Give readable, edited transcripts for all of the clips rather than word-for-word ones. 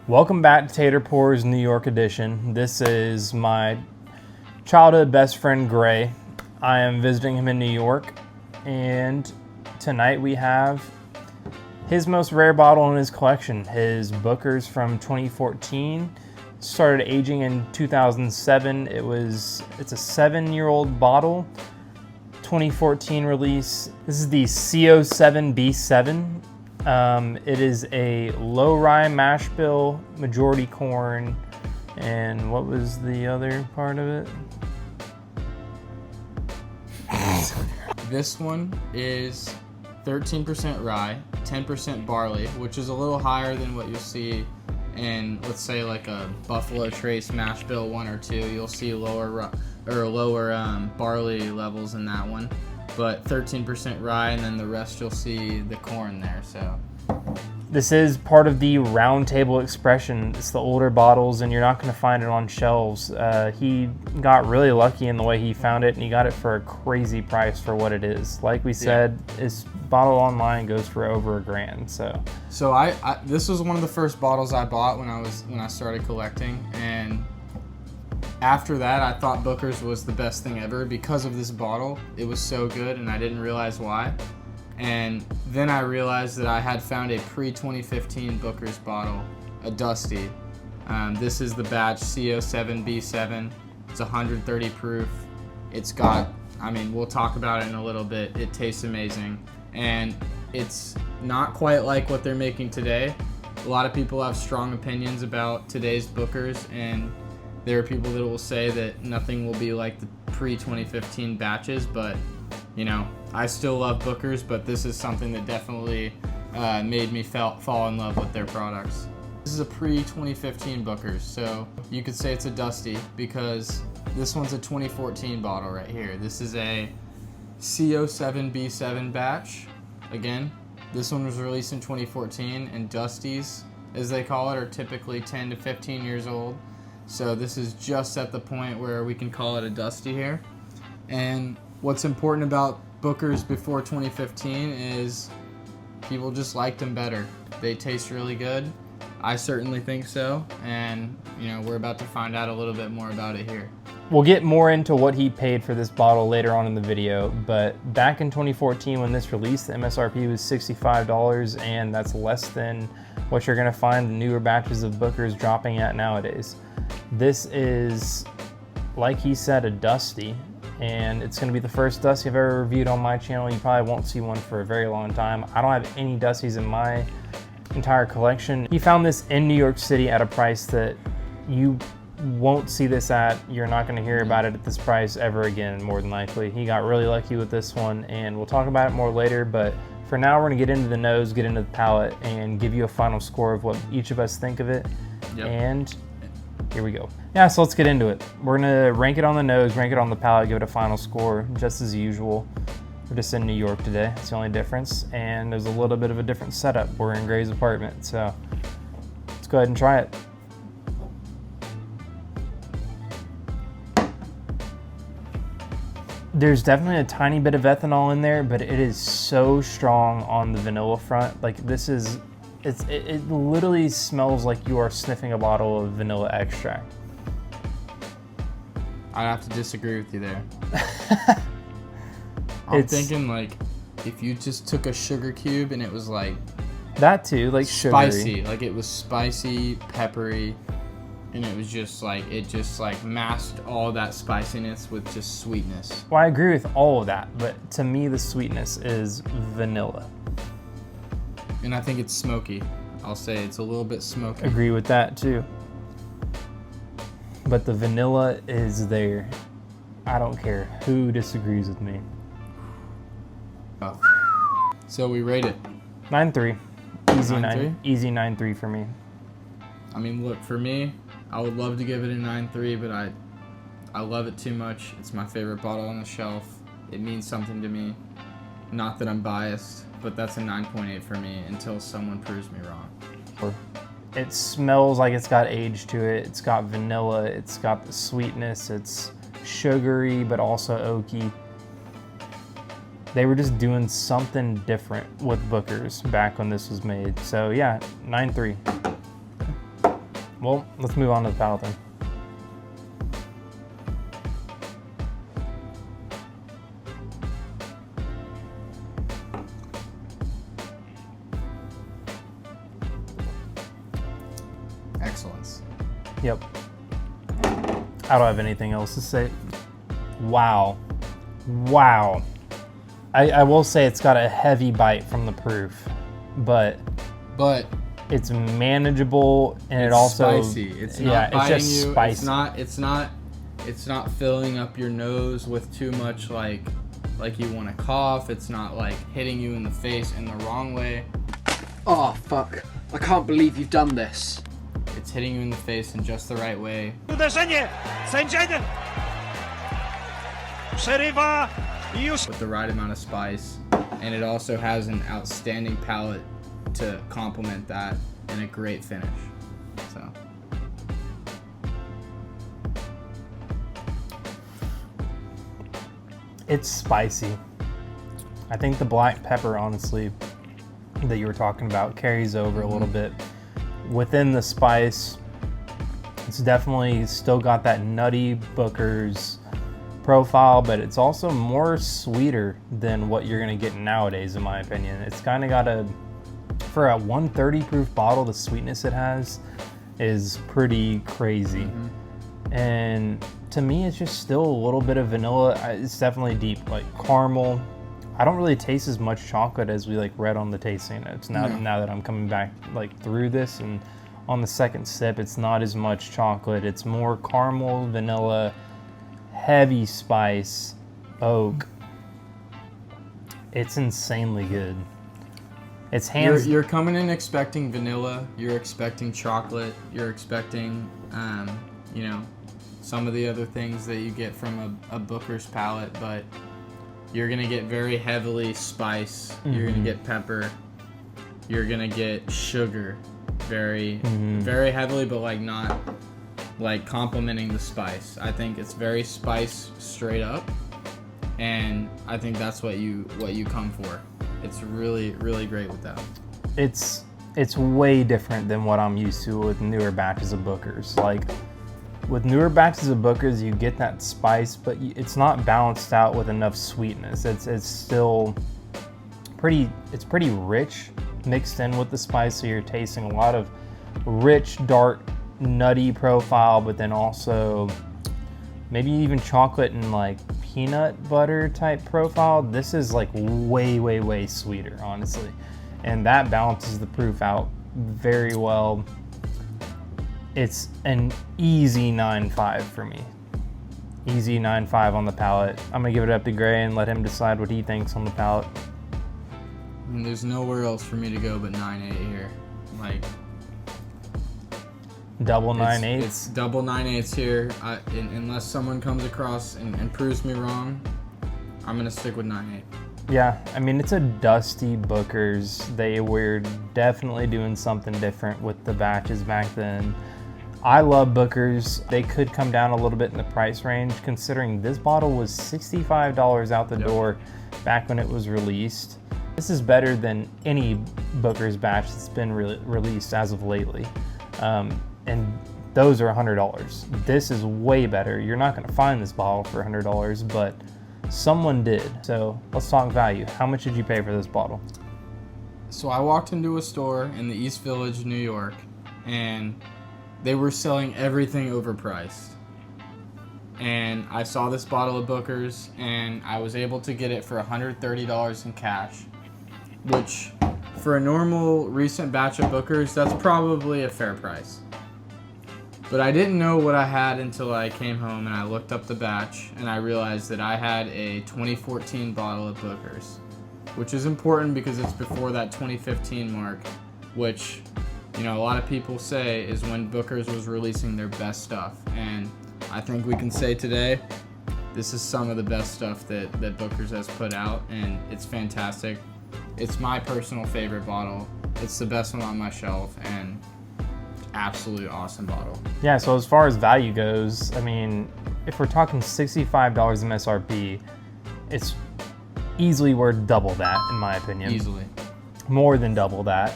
Welcome back to Tater Pours New York edition. This is my childhood best friend Gray. I am visiting him in New York, and tonight we have his most rare bottle in his collection, his Booker's from 2014. Started aging in 2007. It's a 7-year-old bottle, 2014 release. This is the CO7B7. It is a low rye mash bill, majority corn, and what was the other part of it? This one is 13% rye, 10% barley, which is a little higher than what you'll see in, let's say, like a Buffalo Trace mash bill 1 or 2. You'll see lower barley levels in that one, but 13% rye, and then the rest you'll see the corn there. So this is part of the round table expression. It's the older bottles, and you're not going to find it on shelves. He got really lucky in the way he found it, and he got it for a crazy price for what it is. Like we said, this bottle online goes for over $1,000. So I this was one of the first bottles I bought when I started collecting, and after that I thought Booker's was the best thing ever because of this bottle. It was so good, and I didn't realize why. And then I realized that I had found a pre-2015 Booker's bottle, a Dusty. This is the batch CO7B7. It's 130 proof. It's got, we'll talk about it in a little bit. It tastes amazing. And it's not quite like what they're making today. A lot of people have strong opinions about today's Booker's, and there are people that will say that nothing will be like the pre-2015 batches, but I still love Booker's, but this is something that definitely made me fall in love with their products. This is a pre-2015 Booker's, so you could say it's a Dusty because this one's a 2014 bottle right here. This is a CO7B7 batch. Again, this one was released in 2014, and Dusties, as they call it, are typically 10 to 15 years old. So this is just at the point where we can call it a Dusty here. And what's important about Booker's before 2015 is people just liked them better. They taste really good. I certainly think so, and we're about to find out a little bit more about it here. We'll get more into what he paid for this bottle later on in the video, but back in 2014 when this released, the MSRP was $65, and that's less than what you're gonna find the newer batches of Booker's dropping at nowadays. This is, like he said, a Dusty, and it's going to be the first Dusty I've ever reviewed on my channel. You probably won't see one for a very long time. I don't have any Dusties in my entire collection. He found this in New York City at a price that you won't see this at. You're not going to hear about it at this price ever again, more than likely. He got really lucky with this one, and we'll talk about it more later, but for now we're going to get into the nose, get into the palate, and give you a final score of what each of us think of it. Yep. And here we go. Yeah, so let's get into it. We're gonna rank it on the nose, rank it on the palate, give it a final score, just as usual. We're just in New York today, it's the only difference, and there's a little bit of a different setup. We're in Gray's apartment, so let's go ahead and try it. There's definitely a tiny bit of ethanol in there, but it is so strong on the vanilla front. Like this is, it literally smells like you are sniffing a bottle of vanilla extract. I'd have to disagree with you there. I'm thinking like if you just took a sugar cube and it was like that too, like spicy, sugary. like it was spicy, peppery, and it was just like masked all that spiciness with just sweetness. Well, I agree with all of that, but to me the sweetness is vanilla. And I think it's smoky. I'll say it's a little bit smoky. Agree with that too. But the vanilla is there. I don't care who disagrees with me. Oh. So we rate it 9.3. Easy 9.3? Easy 9.3 for me. Look, for me, I would love to give it a 9.3, but I love it too much. It's my favorite bottle on the shelf. It means something to me. Not that I'm biased, but that's a 9.8 for me until someone proves me wrong. It smells like it's got age to it. It's got vanilla. It's got the sweetness. It's sugary, but also oaky. They were just doing something different with Booker's back when this was made. So yeah, 9.3. well, let's move on to the palate then. Excellence. Yep. I don't have anything else to say. Wow. Wow. I will say it's got a heavy bite from the proof, but it's manageable, and it also spicy. It's not biting it's just you. spicy. It's not filling up your nose with too much like you want to cough. It's not like hitting you in the face in the wrong way. Oh fuck. I can't believe you've done this. It's hitting you in the face in just the right way. With the right amount of spice, and it also has an outstanding palate to complement that and a great finish. So it's spicy. I think the black pepper, honestly, that you were talking about carries over a little bit. Within the spice, it's definitely still got that nutty Booker's profile, but it's also more sweeter than what you're gonna get nowadays, in my opinion. It's kind of got for a 130 proof bottle, the sweetness it has is pretty crazy. And to me, it's just still a little bit of vanilla. It's definitely deep, like caramel. I don't really taste as much chocolate as we read on the tasting notes. Now that I'm coming back through this, and on the second sip, it's not as much chocolate. It's more caramel, vanilla, heavy spice, oak. It's insanely good. It's hands. You're coming in expecting vanilla. You're expecting chocolate. You're expecting, some of the other things that you get from a Booker's palate, but you're gonna get very heavily spice. You're gonna get pepper. You're gonna get sugar, very heavily, but not complementing the spice. I think it's very spice straight up, and I think that's what you come for. It's really, really great with that. It's way different than what I'm used to with newer batches of Booker's. With newer batches of Booker's, you get that spice, but it's not balanced out with enough sweetness. It's still pretty rich mixed in with the spice, so you're tasting a lot of rich, dark, nutty profile, but then also maybe even chocolate and peanut butter type profile. This is way, way, way sweeter, honestly. And that balances the proof out very well. It's an easy 9.5 for me. Easy 9.5 on the palate. I'm gonna give it up to Gray and let him decide what he thinks on the palate. There's nowhere else for me to go but 9.8 here. Double 9.8. It's double 9.8s here. Unless someone comes across and proves me wrong, I'm gonna stick with 9.8. Yeah, it's a dusty Booker's. They were definitely doing something different with the batches back then. I love Booker's. They could come down a little bit in the price range, considering this bottle was $65 out the door back when it was released. This is better than any Booker's batch that's been released as of lately. And those are $100. This is way better. You're not gonna find this bottle for $100, but someone did. So let's talk value. How much did you pay for this bottle? So I walked into a store in the East Village, New York, and they were selling everything overpriced. And I saw this bottle of Booker's, and I was able to get it for $130 in cash, which for a normal recent batch of Booker's, that's probably a fair price. But I didn't know what I had until I came home and I looked up the batch, and I realized that I had a 2014 bottle of Booker's, which is important because it's before that 2015 mark, which a lot of people say is when Booker's was releasing their best stuff. And I think we can say today, this is some of the best stuff that Booker's has put out, and it's fantastic. It's my personal favorite bottle. It's the best one on my shelf, and absolutely awesome bottle. Yeah, so as far as value goes, if we're talking $65 MSRP, it's easily worth double that, in my opinion. Easily. More than double that.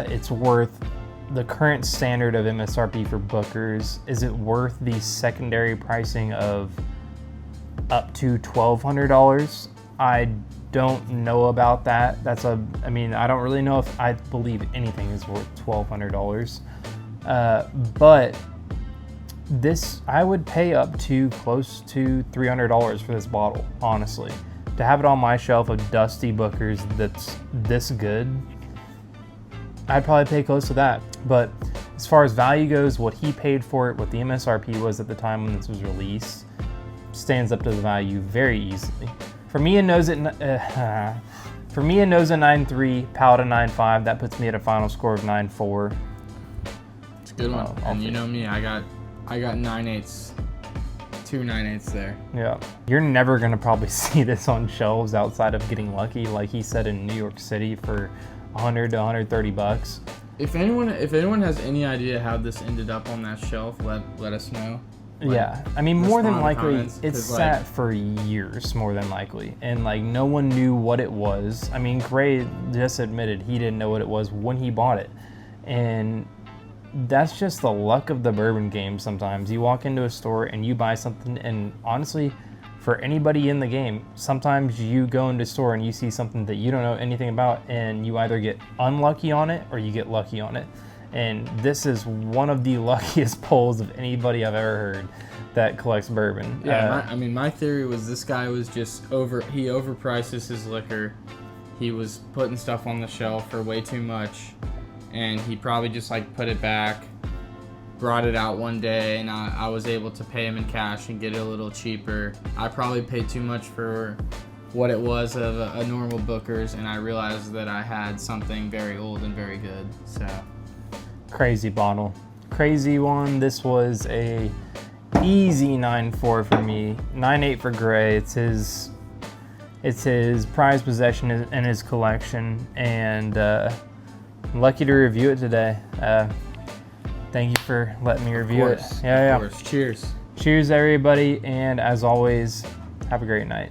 It's worth the current standard of MSRP for Bookers, is it worth the secondary pricing of up to $1,200? I don't know about that. I mean, I don't really know if I believe anything is worth $1,200. But this, I would pay up to close to $300 for this bottle, honestly. To have it on my shelf of dusty Bookers that's this good, I'd probably pay close to that. But as far as value goes, what he paid for it, what the MSRP was at the time when this was released, stands up to the value very easily. For me, a Noza 9.3, palette a 9.5. That puts me at a final score of 9.4. It's a good one. And you know me, I got 9/8, 2 9/8 there. Yeah, you're never gonna probably see this on shelves outside of getting lucky, like he said, in New York City for $100 to $130. If anyone has any idea how this ended up on that shelf, let us know. Yeah, I mean, more than likely, comments, it's sat for years, more than likely, and like no one knew what it was. I mean, Gray just admitted he didn't know what it was when he bought it, and that's just the luck of the bourbon game. Sometimes you walk into a store and you buy something, and honestly, for anybody in the game, sometimes you go into a store and you see something that you don't know anything about, and you either get unlucky on it or you get lucky on it. And this is one of the luckiest pulls of anybody I've ever heard that collects bourbon. Yeah, I mean, my theory was this guy was just he overprices his liquor. He was putting stuff on the shelf for way too much, and he probably just like put it back, brought it out one day, and I was able to pay him in cash and get it a little cheaper. I probably paid too much for what it was of a normal Booker's, and I realized that I had something very old and very good. So. Crazy bottle, crazy one. This was a easy 9.4 for me, 9.8 for Gray. It's his prized possession in his collection, and I'm lucky to review it today. Thank you for letting me review it. Of course. Cheers. Cheers, everybody, and as always, have a great night.